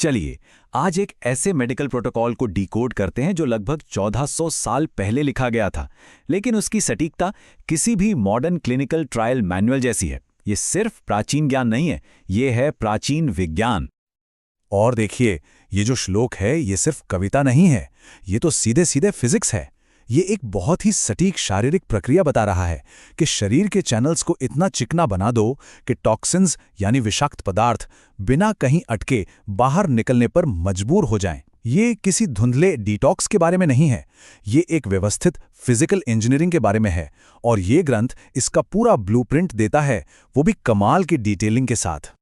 चलिए, आज एक ऐसे मेडिकल प्रोटोकॉल को डिकोड करते हैं जो लगभग 1400 साल पहले लिखा गया था, लेकिन उसकी सटीकता किसी भी मॉडर्न क्लिनिकल ट्रायल मैनुअल जैसी है। ये सिर्फ प्राचीन ज्ञान नहीं है, ये है प्राचीन विज्ञान। और देखिए, ये जो श्लोक है ये सिर्फ कविता नहीं है, ये तो सीधे सीधे फिजिक्स है। ये एक बहुत ही सटीक शारीरिक प्रक्रिया बता रहा है कि शरीर के चैनल्स को इतना चिकना बना दो कि टॉक्सिन्स यानी विषाक्त पदार्थ बिना कहीं अटके बाहर निकलने पर मजबूर हो जाएं। ये किसी धुंधले डिटॉक्स के बारे में नहीं है, ये एक व्यवस्थित फिजिकल इंजीनियरिंग के बारे में है। और ये ग्रंथ इसका पूरा ब्लूप्रिंट देता है, वो भी कमाल की डिटेलिंग के साथ।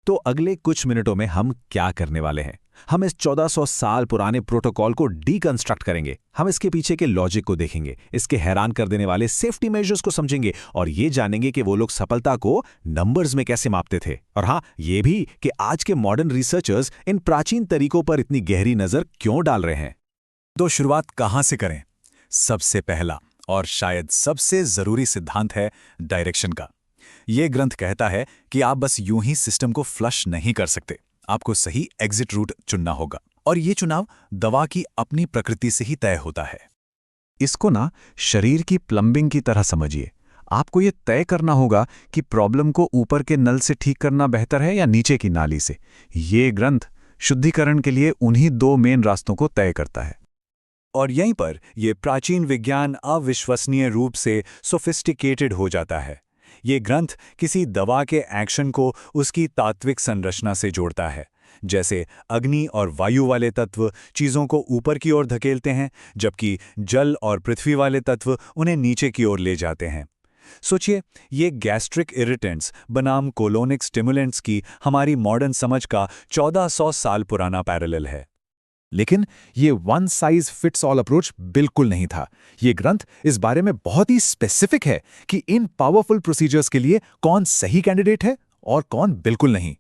तो अगले कुछ मिनटों में हम क्या करने वाले हैं? हम इस 1400 साल पुराने प्रोटोकॉल को डीकंस्ट्रक्ट करेंगे। हम इसके पीछे के लॉजिक को देखेंगे, इसके हैरान कर देने वाले सेफ्टी मेजर्स को समझेंगे और ये जानेंगे कि वो लोग सफलता को नंबर्स में कैसे मापते थे। और हाँ, ये भी कि आज के मॉडर्न रिसर्चर्स इन प्राचीन तरीकों पर इतनी गहरी नजर क्यों डाल रहे हैं। तो शुरुआत कहाँ से करें? सबसे पहला और शायद सबसे जरूरी सिद्धांत है डायरेक्शन का। ये ग्रंथ कहता है कि आप बस यूं ही सिस्टम को फ्लश नहीं कर सकते, आपको सही एग्जिट रूट चुनना होगा। और ये चुनाव दवा की अपनी प्रकृति से ही तय होता है। इसको ना शरीर की प्लम्बिंग की तरह समझिए। आपको ये तय करना होगा कि प्रॉब्लम को ऊपर के नल से ठीक करना बेहतर है या नीचे की नाली से। ये ग्रंथ शुद्धिकरण के लिए उन्हीं दो मेन रास्तों को तय करता है। और यहीं पर यह प्राचीन विज्ञान अविश्वसनीय रूप से सोफिस्टिकेटेड हो जाता है। ये ग्रंथ किसी दवा के एक्शन को उसकी तात्विक संरचना से जोड़ता है। जैसे अग्नि और वायु वाले तत्व चीज़ों को ऊपर की ओर धकेलते हैं, जबकि जल और पृथ्वी वाले तत्व उन्हें नीचे की ओर ले जाते हैं। सोचिए, ये गैस्ट्रिक इरिटेंट्स बनाम कोलोनिक स्टिमुलेंट्स की हमारी मॉडर्न समझ का 1400 साल पुराना पैरेलल है। लेकिन ये one size fits all approach बिल्कुल नहीं था। ये ग्रंथ इस बारे में बहुत ही स्पेसिफिक है कि इन पावरफुल प्रोसीजर्स के लिए कौन सही कैंडिडेट है और कौन बिल्कुल नहीं।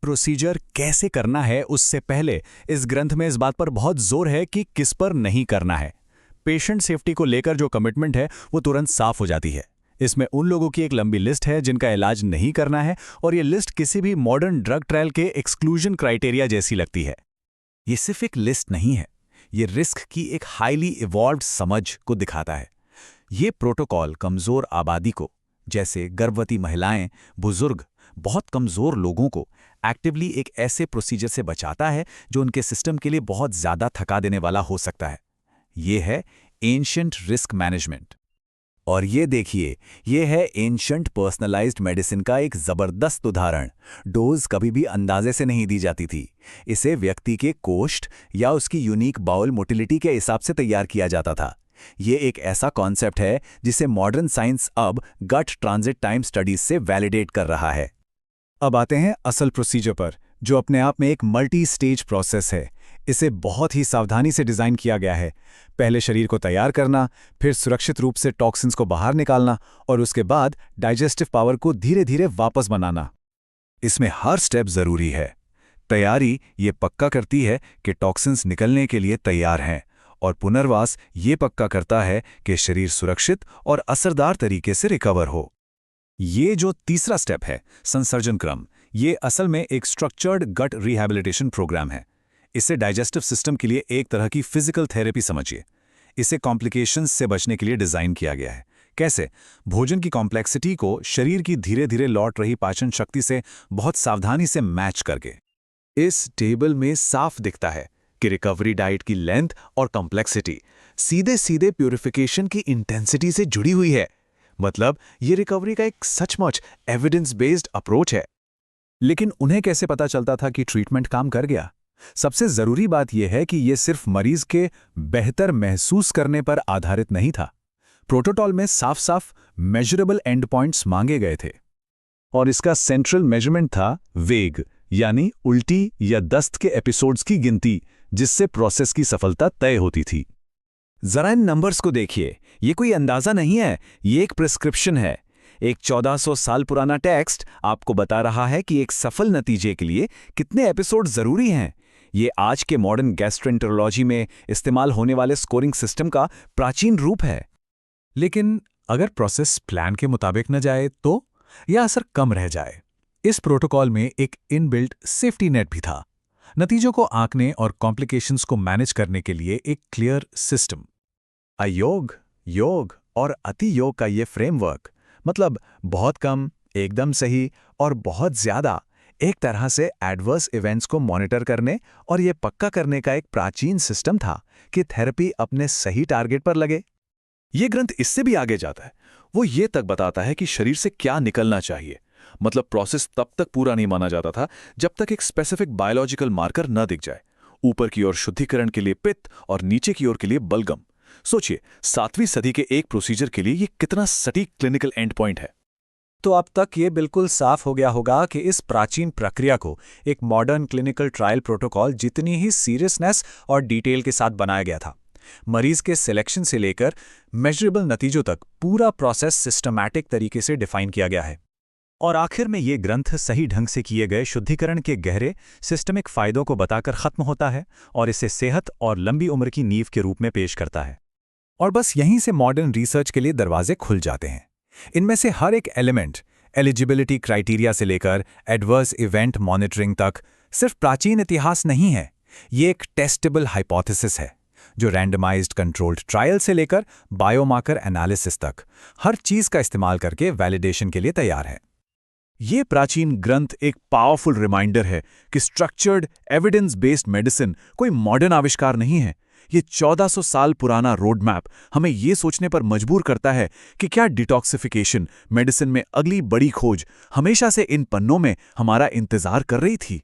प्रोसीजर कैसे करना है उससे पहले इस ग्रंथ में इस बात पर बहुत जोर है कि किस पर नहीं करना है। पेशेंट सेफ्टी को लेकर जो कमिटमेंट है वो तुरंत साफ हो जाती है। इसमें उन लोगों की एक लंबी लिस्ट है जिनका इलाज नहीं करना है, और ये लिस्ट किसी भी मॉडर्न ड्रग ट्रायल के एक्सक्लूजन क्राइटेरिया जैसी लगती है। ये सिर्फ एक लिस्ट नहीं है, ये रिस्क की एक हाईली इवॉल्व्ड समझ को दिखाता है। ये प्रोटोकॉल कमज़ोर आबादी को, जैसे गर्भवती महिलाएं, बुजुर्ग, बहुत कमज़ोर लोगों को एक्टिवली एक ऐसे प्रोसीजर से बचाता है जो उनके सिस्टम के लिए बहुत ज़्यादा थका देने वाला हो सकता है। ये है एंशिएंट रिस्क मैनेजमेंट। और ये देखिए, ये है एंशिएंट पर्सनलाइज्ड मेडिसिन का एक ज़बरदस्त उदाहरण। डोज कभी भी अंदाजे से नहीं दी जाती थी। इसे व्यक्ति के कोष्ठ या उसकी यूनिक बाउल मोटिलिटी के हिसाब से तैयार किया जाता था। ये एक ऐसा कॉन्सेप्ट है जिसे मॉडर्न साइंस अब गट ट्रांजिट टाइम स्टडीज से वैलिडेट कर रहा है। अब आते हैं असल प्रोसीजर पर, जो अपने आप में एक मल्टी स्टेज प्रोसेस है। इसे बहुत ही सावधानी से डिज़ाइन किया गया है। पहले शरीर को तैयार करना, फिर सुरक्षित रूप से टॉक्सिन्स को बाहर निकालना, और उसके बाद डाइजेस्टिव पावर को धीरे धीरे वापस बनाना। इसमें हर स्टेप ज़रूरी है। तैयारी ये पक्का करती है कि टॉक्सिन्स निकलने के लिए तैयार हैं, और पुनर्वास ये पक्का करता है कि शरीर सुरक्षित और असरदार तरीके से रिकवर हो। ये जो तीसरा स्टेप है, संसर्जन क्रम, ये असल में एक स्ट्रक्चर्ड गट रिहैबिलिटेशन प्रोग्राम है। इसे डाइजेस्टिव सिस्टम के लिए एक तरह की फिजिकल थेरेपी समझिए। इसे कॉम्प्लिकेशंस से बचने के लिए डिज़ाइन किया गया है। कैसे? भोजन की कॉम्प्लेक्सिटी को शरीर की धीरे धीरे लौट रही पाचन शक्ति से बहुत सावधानी से मैच करके। इस टेबल में साफ दिखता है कि रिकवरी डाइट की लेंथ और कॉम्प्लेक्सिटी सीधे सीधे प्यूरिफिकेशन की इंटेंसिटी से जुड़ी हुई है। मतलब ये रिकवरी का एक सचमुच एविडेंस बेस्ड अप्रोच है। लेकिन उन्हें कैसे पता चलता था कि ट्रीटमेंट काम कर गया? सबसे जरूरी बात यह है कि यह सिर्फ मरीज के बेहतर महसूस करने पर आधारित नहीं था। प्रोटोकॉल में साफ साफ मेजरेबल एंड पॉइंट्स मांगे गए थे, और इसका सेंट्रल मेजरमेंट था वेग, यानी उल्टी या दस्त के एपिसोड्स की गिनती, जिससे प्रोसेस की सफलता तय होती थी। जरा इन नंबर्स को देखिए, ये कोई अंदाजा नहीं है, ये एक प्रिस्क्रिप्शन है। एक 1400 साल पुराना टेक्स्ट आपको बता रहा है कि एक सफल नतीजे के लिए कितने एपिसोड जरूरी हैं। ये आज के मॉडर्न गैस्ट्रोएंटेरोलॉजी में इस्तेमाल होने वाले स्कोरिंग सिस्टम का प्राचीन रूप है। लेकिन अगर प्रोसेस प्लान के मुताबिक न जाए तो, या असर कम रह जाए? इस प्रोटोकॉल में एक इनबिल्ट सेफ्टी नेट भी था। नतीजों को आंकने और कॉम्प्लिकेशंस को मैनेज करने के लिए एक क्लियर सिस्टम। अयोग, योग और अति योग का ये फ्रेमवर्क, मतलब बहुत कम, एकदम सही और बहुत ज्यादा, एक तरह से एडवर्स इवेंट्स को मॉनिटर करने और ये पक्का करने का एक प्राचीन सिस्टम था कि थेरेपी अपने सही टारगेट पर लगे। ये ग्रंथ इससे भी आगे जाता है। वो ये तक बताता है कि शरीर से क्या निकलना चाहिए। मतलब प्रोसेस तब तक पूरा नहीं माना जाता था जब तक एक स्पेसिफिक बायोलॉजिकल मार्कर न दिख जाए। ऊपर की ओर शुद्धिकरण के लिए पित्त और नीचे की ओर के लिए बलगम। सोचिए, 7वीं सदी के एक प्रोसीजर के लिए ये कितना सटीक क्लिनिकल एंड पॉइंट है। तो अब तक ये बिल्कुल साफ हो गया होगा कि इस प्राचीन प्रक्रिया को एक मॉडर्न क्लिनिकल ट्रायल प्रोटोकॉल जितनी ही सीरियसनेस और डिटेल के साथ बनाया गया था। मरीज के सिलेक्शन से लेकर मेजरेबल नतीजों तक पूरा प्रोसेस सिस्टमैटिक तरीके से डिफाइन किया गया है। और आखिर में ये ग्रंथ सही ढंग से किए गए शुद्धिकरण के गहरे सिस्टमिक फायदों को बताकर खत्म होता है और इसे सेहत और लंबी उम्र की नींव के रूप में पेश करता है। और बस यहीं से मॉडर्न रिसर्च के लिए दरवाजे खुल जाते हैं। इनमें से हर एक एलिमेंट, एलिजिबिलिटी क्राइटेरिया से लेकर एडवर्स इवेंट मॉनिटरिंग तक, सिर्फ प्राचीन इतिहास नहीं है। ये एक टेस्टेबल हाइपोथेसिस है जो रैंडमाइज्ड कंट्रोल्ड ट्रायल से लेकर बायोमार्कर एनालिसिस तक हर चीज का इस्तेमाल करके वैलिडेशन के लिए तैयार है। ये प्राचीन ग्रंथ एक पावरफुल रिमाइंडर है कि स्ट्रक्चर्ड एविडेंस बेस्ड मेडिसिन कोई मॉडर्न आविष्कार नहीं है। ये 1400 साल पुराना रोड मैप हमें ये सोचने पर मजबूर करता है कि क्या डिटॉक्सिफिकेशन मेडिसिन में अगली बड़ी खोज हमेशा से इन पन्नों में हमारा इंतजार कर रही थी।